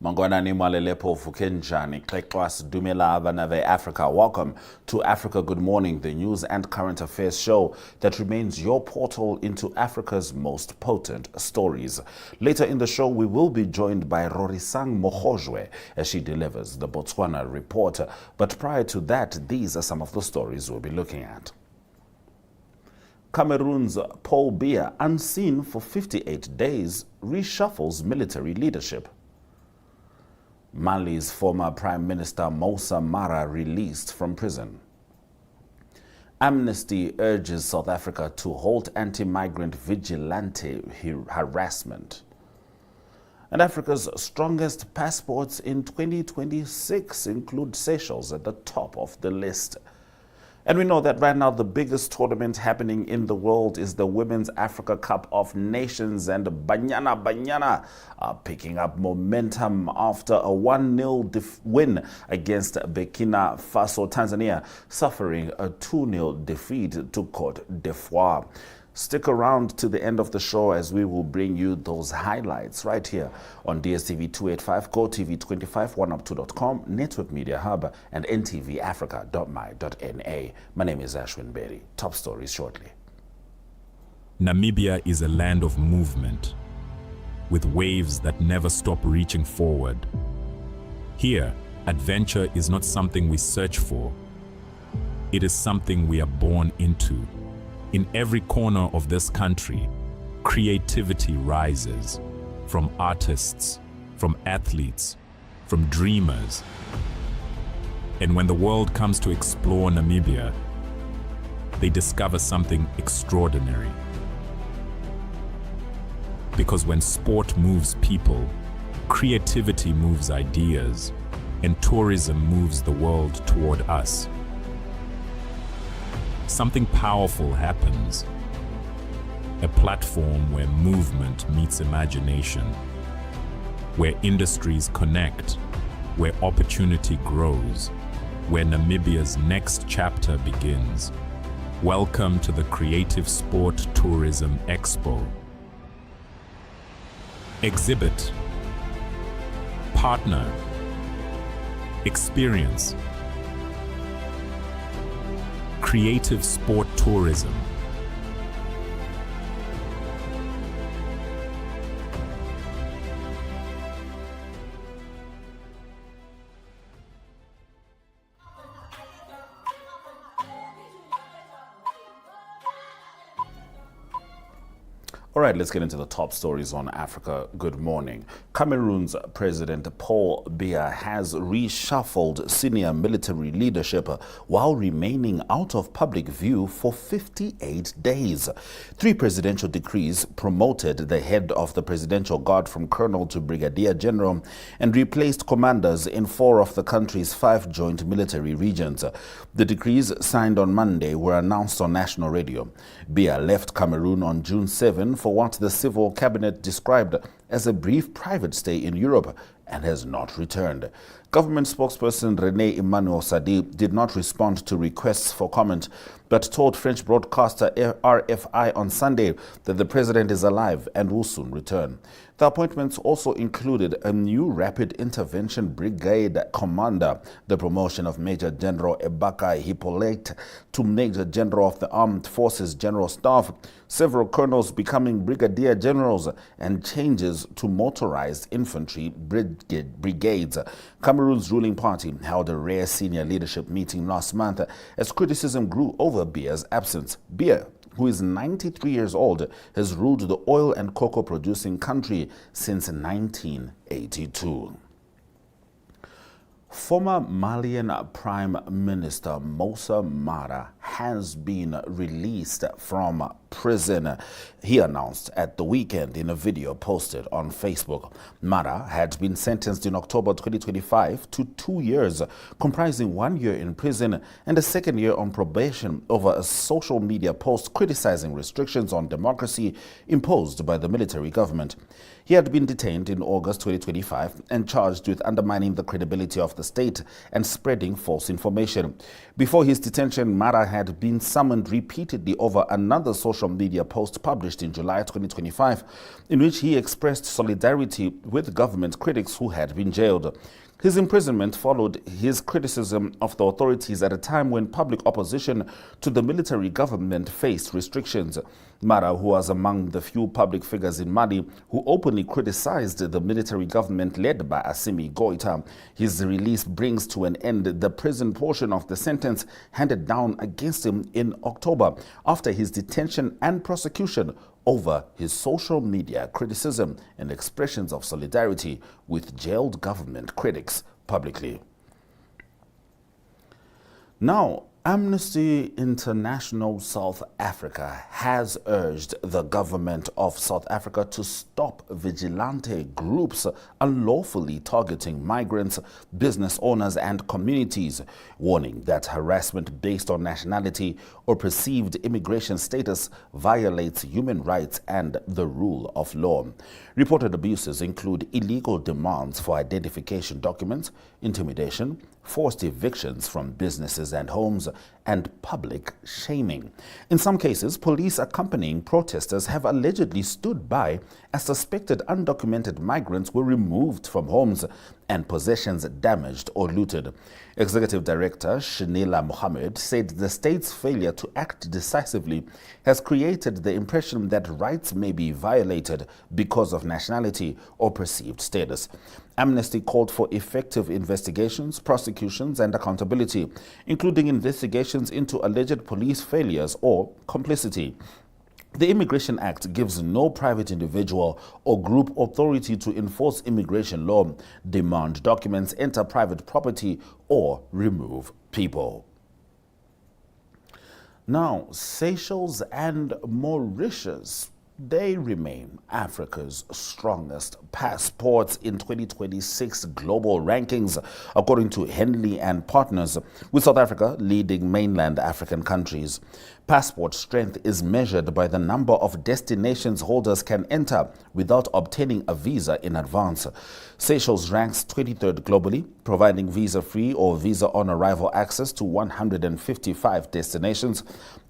Mangwanani Malelepo Fukenjani, Klekwas Dumela Vanave Africa. Welcome to Africa Good Morning, the news and current affairs show that remains your portal into Africa's most potent stories. Later in the show, we will be joined by Rorisang Mogojwe as she delivers the Botswana report. But prior to that, these are some of the stories we'll be looking at. Cameroon's Paul Biya, unseen for 58 days, reshuffles military leadership. Mali's former Prime Minister Moussa Mara released from prison. Amnesty urges South Africa to halt anti-migrant vigilante harassment. And Africa's strongest passports in 2026 include Seychelles at the top of the list. And we know that right now the biggest tournament happening in the world is the Women's Africa Cup of Nations, and Banyana are picking up momentum after a 1-0 win against Burkina Faso. Tanzania suffering a 2-0 defeat to Cote d'Ivoire. Stick around to the end of the show as we will bring you those highlights right here on DStv 285, GOtv 25, oneup2.com, Network Media Hub, and ntvafrika.my.na. My name is Ashwin Berry. Top stories shortly. Namibia is a land of movement, with waves that never stop reaching forward. Here, adventure is not something we search for. It is something we are born into. In every corner of this country, creativity rises, from artists, from athletes, from dreamers. And when the world comes to explore Namibia, they discover something extraordinary. Because when sport moves people, creativity moves ideas, and tourism moves the world toward us. Something powerful happens. A platform where movement meets imagination, where industries connect, where opportunity grows, where Namibia's next chapter begins. Welcome to the Creative Sport Tourism Expo. Exhibit, partner, experience. Creative sport tourism. All right, let's get into the top stories on Africa Good Morning. Cameroon's President Paul Biya has reshuffled senior military leadership while remaining out of public view for 58 days. 3 presidential decrees promoted the head of the Presidential Guard from Colonel to Brigadier General and replaced commanders in 4 of the country's 5 joint military regions. The decrees signed on Monday were announced on national radio. Biya left Cameroon on June 7 for what the civil cabinet described as a brief private stay in Europe and has not returned. Government spokesperson René Emmanuel Sadi did not respond to requests for comment, but told French broadcaster RFI on Sunday that the president is alive and will soon return. The appointments also included a new Rapid Intervention Brigade commander, the promotion of Major General Ebaka Hippolyte to Major General of the Armed Forces General Staff, several colonels becoming brigadier generals, and changes to motorized infantry brigades. Cameroon's ruling party held a rare senior leadership meeting last month as criticism grew over Biya's absence. Biya, who is 93 years old, has ruled the oil and cocoa producing country since 1982. Former Malian Prime Minister Moussa Mara has been released from prison, he announced at the weekend in a video posted on Facebook. Mara had been sentenced in October 2025 to 2 years, comprising 1 year in prison and a 2nd year on probation over a social media post criticizing restrictions on democracy imposed by the military government. He had been detained in August 2025 and charged with undermining the credibility of the state and spreading false information. Before his detention, Mara had been summoned repeatedly over another social media post published in July 2025, in which he expressed solidarity with government critics who had been jailed. His imprisonment followed his criticism of the authorities at a time when public opposition to the military government faced restrictions. Mara, who was among the few public figures in Mali who openly criticized the military government led by Assimi Goïta, his release brings to an end the prison portion of the sentence handed down against him in October after his detention and prosecution over his social media criticism and expressions of solidarity with jailed government critics publicly. Now, Amnesty International South Africa has urged the government of South Africa to stop vigilante groups unlawfully targeting migrants, business owners and communities, warning that harassment based on nationality or perceived immigration status violates human rights and the rule of law. Reported abuses include illegal demands for identification documents, intimidation, forced evictions from businesses and homes, and public shaming. In some cases, police accompanying protesters have allegedly stood by as suspected undocumented migrants were removed from homes and possessions damaged or looted. Executive Director Shanila Mohammed said the state's failure to act decisively has created the impression that rights may be violated because of nationality or perceived status. Amnesty called for effective investigations, prosecutions, and accountability, including investigations into alleged police failures or complicity. The Immigration Act gives no private individual or group authority to enforce immigration law, demand documents, enter private property, or remove people. Now, Seychelles and Mauritius, they remain Africa's strongest passports in 2026 global rankings, according to Henley and Partners, with South Africa leading mainland African countries. Passport strength is measured by the number of destinations holders can enter without obtaining a visa in advance. Seychelles ranks 23rd globally, providing visa-free or visa-on-arrival access to 155 destinations,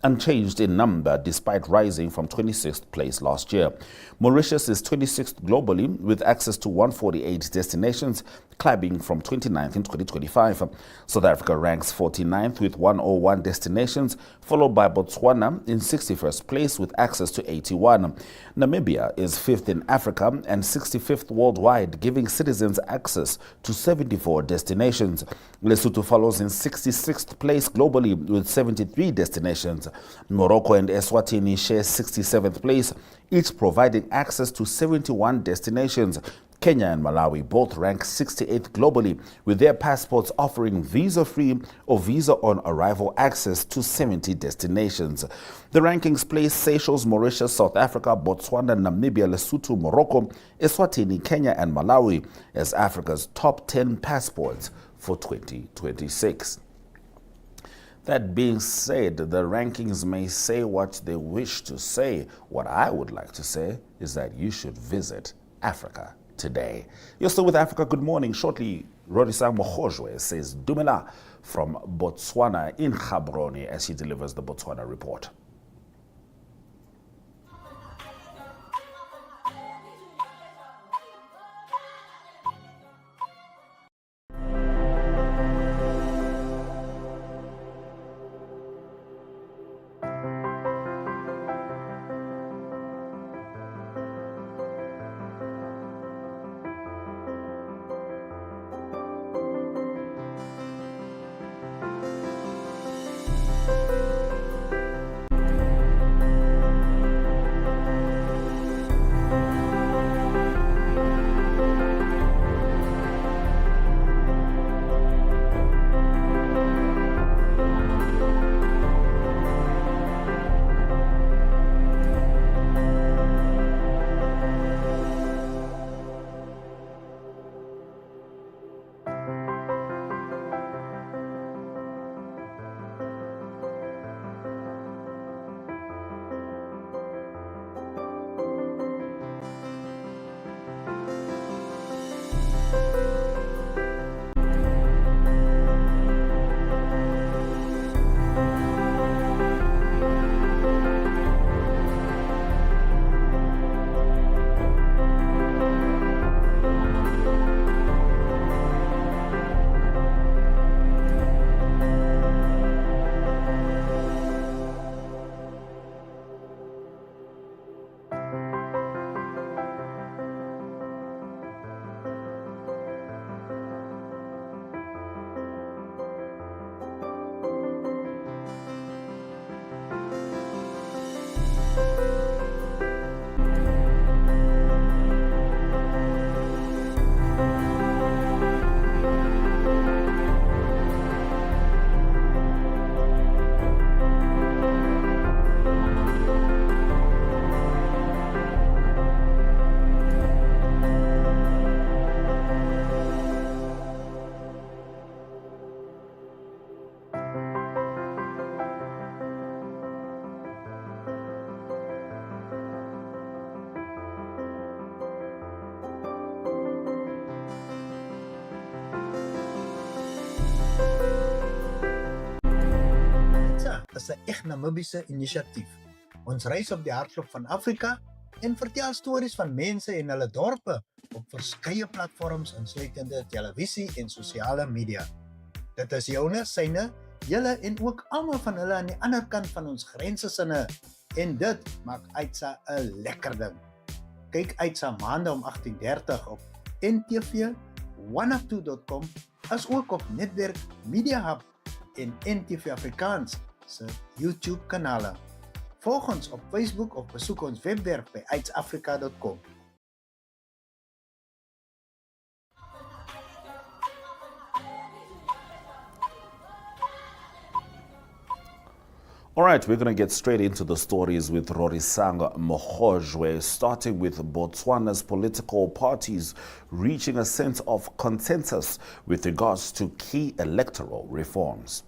unchanged in number despite rising from 26th place last year. Mauritius is 26th globally with access to 148 destinations, climbing from 29th in 2025. South Africa ranks 49th with 101 destinations, followed by Botswana in 61st place with access to 81. Namibia is 5th in Africa and 65th worldwide, giving citizens access to 74 destinations. Lesotho follows in 66th place globally with 73 destinations. Morocco and Eswatini share 67th place, each providing access to 71 destinations. Kenya and Malawi both rank 68th globally, with their passports offering visa-free or visa-on-arrival access to 70 destinations. The rankings place Seychelles, Mauritius, South Africa, Botswana, Namibia, Lesotho, Morocco, Eswatini, Kenya, and Malawi as Africa's top 10 passports for 2026. That being said, the rankings may say what they wish to say. What I would like to say is that you should visit Africa today. You're still with Africa Good Morning. Shortly, Rorisang Mogojwe says Dumela from Botswana in Gaborone as he delivers the Botswana report. is 'n eg Namibiese inisiatief. Ons reis op die hartklop van Afrika en vertel stories van mense en hulle dorpe op verskeie platforms insluitende televisie en sosiale media. Dit is joune, syne, julle en ook almal van hulle aan die ander kant van ons grense sinne en dit maak Aitsa 'n lekker ding. Kyk Aitsa maande om 18:30 op ntv102.com as ook op Netwerk Media Hub en NTV Afrikaans se YouTube kanale. Volg ons op Facebook of besoek ons webwerf by ntvafrika.my.na. All right, we're going to get straight into the stories with Rorisang Mogojwe, starting with Botswana's political parties reaching a sense of consensus with regards to key electoral reforms.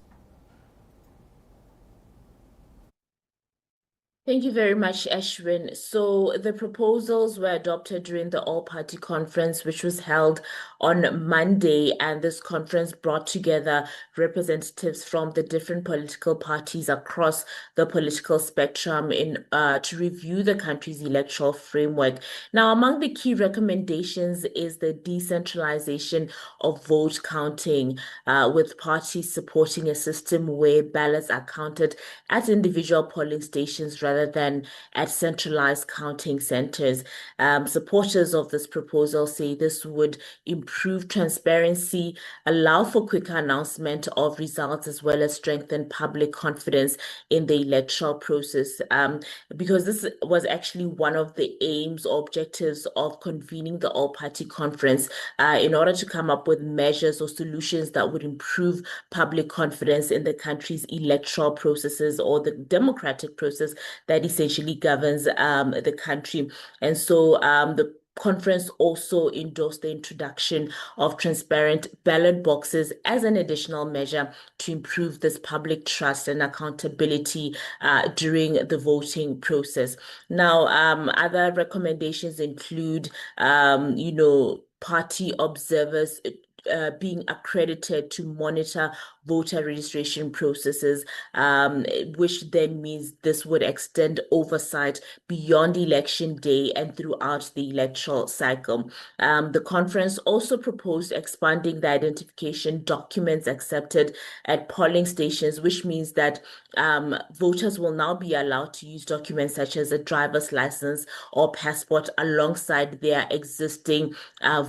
Thank you very much, Ashwin. So the proposals were adopted during the all-party conference, which was held on Monday, and this conference brought together representatives from the different political parties across the political spectrum to review the country's electoral framework. Now, among the key recommendations is the decentralization of vote counting, with parties supporting a system where ballots are counted at individual polling stations rather than at centralized counting centers. Supporters of this proposal say this would improve transparency, allow for quicker announcement of results, as well as strengthen public confidence in the electoral process. Because this was actually one of the aims or objectives of convening the all-party conference, in order to come up with measures or solutions that would improve public confidence in the country's electoral processes or the democratic process that essentially governs the country. And so the conference also endorsed the introduction of transparent ballot boxes as an additional measure to improve this public trust and accountability during the voting process. Now, other recommendations include, party observers being accredited to monitor voter registration processes, which then means this would extend oversight beyond election day and throughout the electoral cycle. The conference also proposed expanding the identification documents accepted at polling stations, which means that voters will now be allowed to use documents such as a driver's license or passport alongside their existing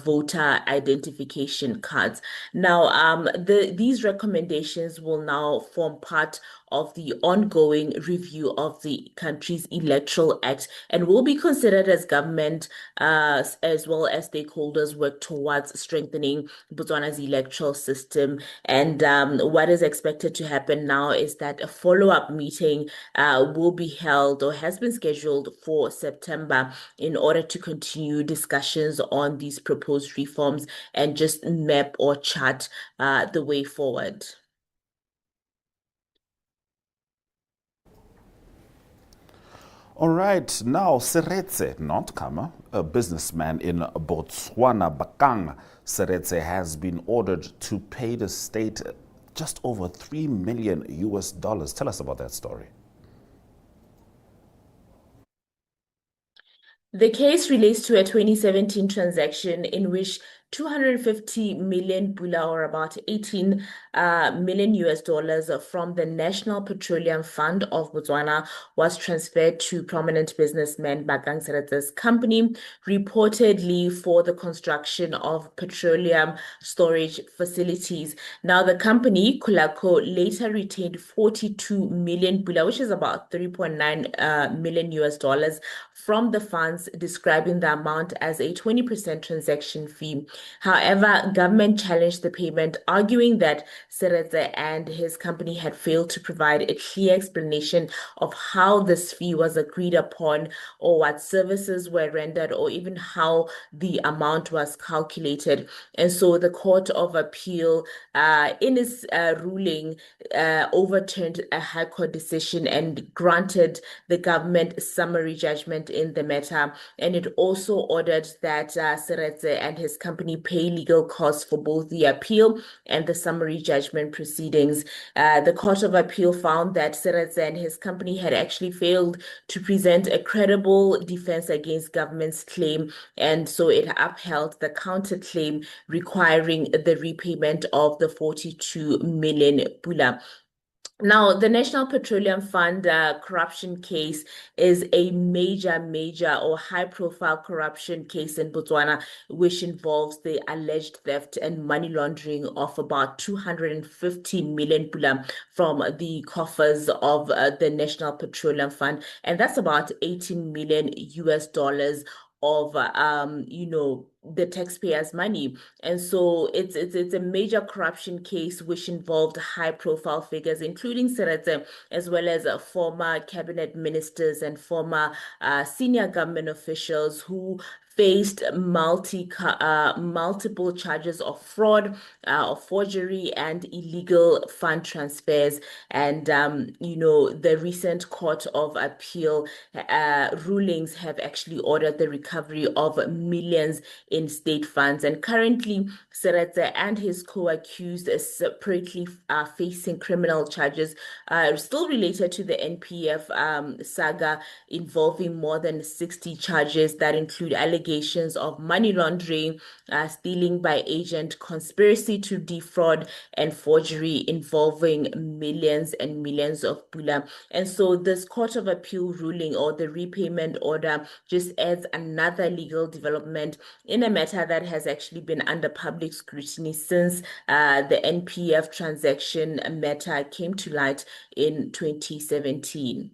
voter identification cards. Now, these recommendations will now form part of the ongoing review of the country's Electoral Act and will be considered as government as well as stakeholders work towards strengthening Botswana's electoral system. And what is expected to happen now is that a follow-up meeting will be held or has been scheduled for September in order to continue discussions on these proposed reforms and just map or chart the way forward. All right, now Seretse Nontkama, a businessman in Botswana, Bakang Seretse, has been ordered to pay the state just over $3 million. Tell us about that story. The case relates to a 2017 transaction in which 250 million pula, or about $18 million from the National Petroleum Fund of Botswana was transferred to prominent businessman Bakang Seretse's company, reportedly for the construction of petroleum storage facilities. Now, the company, Kulako, later retained 42 million pula, which is about $3.9 million from the funds, describing the amount as a 20% transaction fee. However, government challenged the payment, arguing that Seretse and his company had failed to provide a clear explanation of how this fee was agreed upon, or what services were rendered, or even how the amount was calculated. And so the Court of Appeal, in its ruling, overturned a High Court decision and granted the government summary judgment in the matter. And it also ordered that Seretse and his company company pay legal costs for both the appeal and the summary judgment proceedings. The Court of Appeal found that Seretse and his company had actually failed to present a credible defense against government's claim, and so it upheld the counterclaim requiring the repayment of the 42 million pula. Now, the National Petroleum Fund corruption case is a major or high-profile corruption case in Botswana, which involves the alleged theft and money laundering of about 250 million pula from the coffers of the National Petroleum Fund, and that's about 18 million US dollars of the taxpayers' money. And so it's a major corruption case which involved high-profile figures, including Seretse, as well as former cabinet ministers and former senior government officials who faced multiple charges of fraud, of forgery, and illegal fund transfers. And the recent Court of Appeal rulings have actually ordered the recovery of millions in state funds. And currently, Seretse and his co-accused separately are facing criminal charges still related to the NPF saga, involving more than 60 charges that include allegations of money laundering, stealing by agent, conspiracy to defraud, and forgery involving millions and millions of pula. And so this Court of Appeal ruling, or the repayment order, just adds another legal development in a matter that has actually been under public scrutiny since the NPF transaction matter came to light in 2017.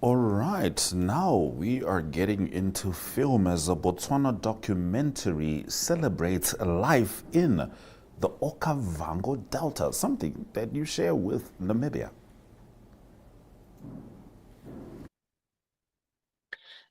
All right, now we are getting into film as a Botswana documentary celebrates life in the Okavango Delta, something that you share with Namibia.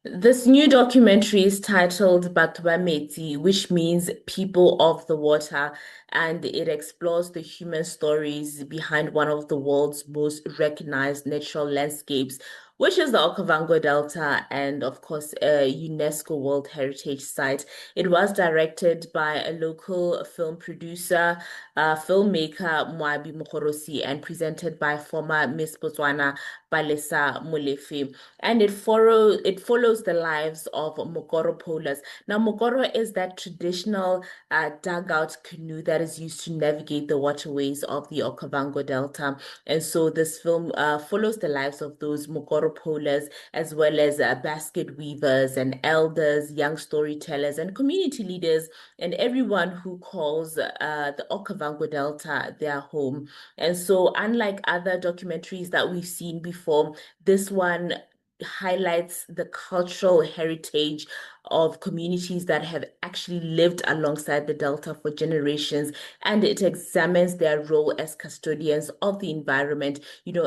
This new documentary is titled Batho ba Metsi, which means people of the water, and it explores the human stories behind one of the world's most recognized natural landscapes, which is the Okavango Delta, and of course a UNESCO World Heritage Site. It was directed by a local film producer, filmmaker Moabi Mogorosi, and presented by former Miss Botswana Palesa Molefe. And it follows the lives of Mokoro polers. Now, Mokoro is that traditional dugout canoe that is used to navigate the waterways of the Okavango Delta. And so this film follows the lives of those Mokoro polers, as well as basket weavers and elders, young storytellers, and community leaders, and everyone who calls the Okavango Delta their home. And so, unlike other documentaries that we've seen before, this one highlights the cultural heritage of communities that have actually lived alongside the Delta for generations, and it examines their role as custodians of the environment,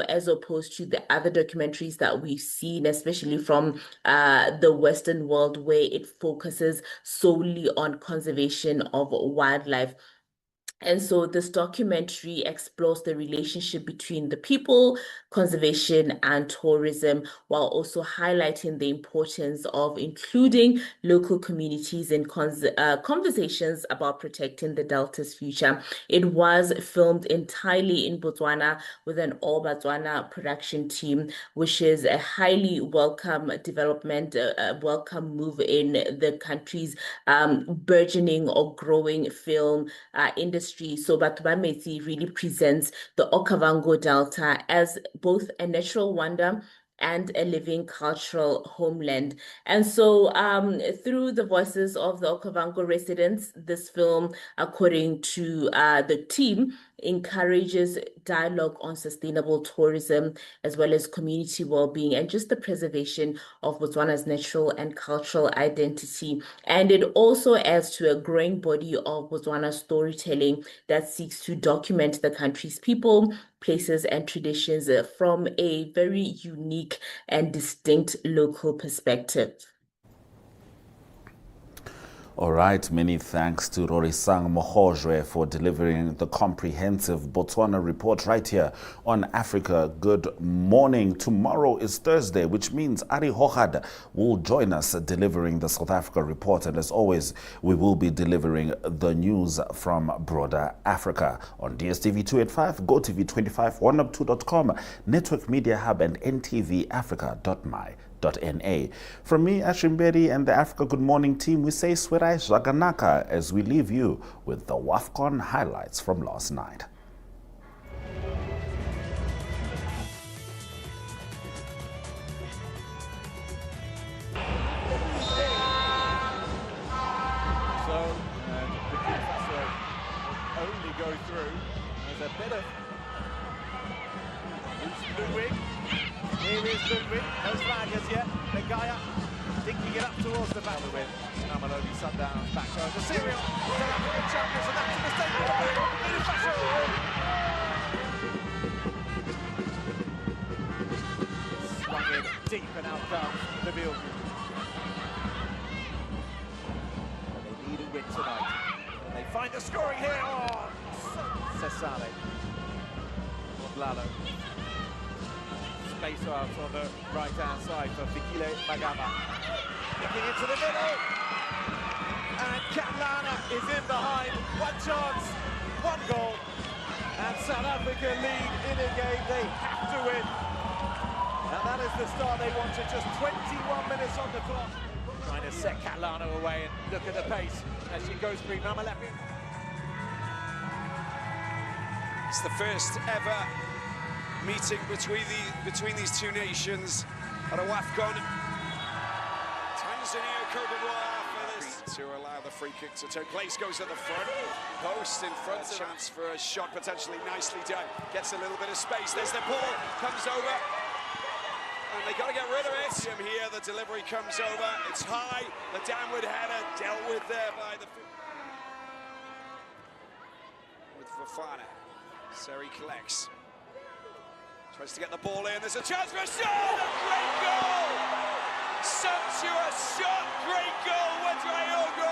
as opposed to the other documentaries that we've seen, especially from the Western world, where it focuses solely on conservation of wildlife. And so this documentary explores the relationship between the people, conservation, and tourism, while also highlighting the importance of including local communities in conversations about protecting the Delta's future. It was filmed entirely in Botswana with an all Botswana production team, which is a highly welcome development, a welcome move in the country's burgeoning or growing film industry. So Batho ba Metsi really presents the Okavango Delta as both a natural wonder and a living cultural homeland. And so through the voices of the Okavango residents, this film, according to the team, encourages dialogue on sustainable tourism, as well as community well-being and just the preservation of Botswana's natural and cultural identity. And it also adds to a growing body of Botswana storytelling that seeks to document the country's people, places, and traditions from a very unique and distinct local perspective. All right, many thanks to Rorisang Mogojwe for delivering the comprehensive Botswana report right here on Africa. Good morning. Tomorrow is Thursday, which means Ari Hohad will join us delivering the South Africa report. And as always, we will be delivering the news from broader Africa on DStv 285, GOtv 25, 1up2.com, Network Media Hub, and NTV Afrika.my.na. From me, Ashimberi, and the Africa Good Morning team, we say Swerai Zhaganaka as we leave you with the WAFCON highlights from last night. So, Burkina Faso will only go through as a bit of Ludwig. Here is Ludwig, no flag as yet. Begaya dinking it up towards the battle with Namalodi Sundowns back. So the serial South African champions, and that's a mistake on the back of Burkina Faso. Swung in deep and out comes the Bill. They need a win tonight. And they find the scoring here. Oh, Cesare. Lalo. Space out on the right-hand side for Fikile Magama. Looking into the middle. And Katlana is in behind. One chance, one goal. And South Africa lead in a game they have to win. And that is the start they wanted. Just 21 minutes on the clock. Trying to set Katlana away and look at the pace as she goes through Mamalepi. It's the first ever meeting between these two nations at a WAFCON. Tanzania, Cote d'Ivoire for this to allow the free kick to take place. Goes at the front post in front. A chance for a shot, potentially nicely done. Gets a little bit of space. There's the ball, comes over, and they got to get rid of it. Here, the delivery comes over. It's high. The downward header dealt with there by the with Fofana. Seri collects. Tries to get the ball in. There's a chance for a shot! A great goal! Sumptuous shot! Great goal! Ouedraogo!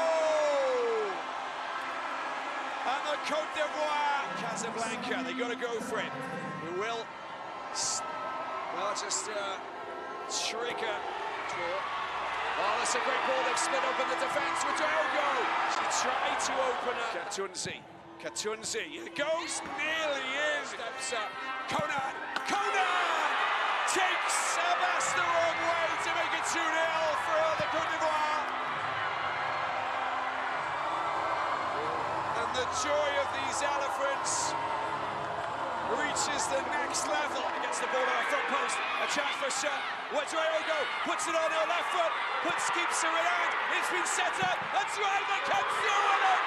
And the Cote d'Ivoire, Casablanca, they got to go for it. We will, well, just trigger. Oh, that's a great ball. They've split open the defence. Ouedraogo! She tried to open up. Katunzi, it goes, nearly is. Steps up. Conan takes a pass the wrong way to make it 2-0 for the Cote d'Ivoire. And the joy of these elephants reaches the next level. Against the ball on the front post, a chance for a shot. Ouedraogo puts it on her left foot, keeps her in hand. It's been set up. A driver comes through with it.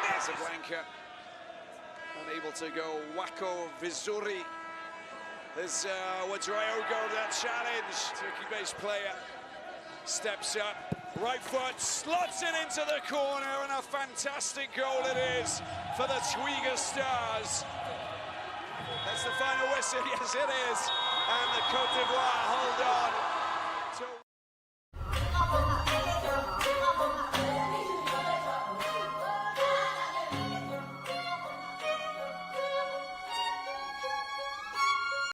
Casablanca unable to go. Wako Vizuri. There's Ouedraogo, that challenge. Turkey-based player steps up. Right foot, slots it into the corner, and a fantastic goal it is for the Twiga Stars. That's the final whistle, yes it is. And the Cote d'Ivoire hold on.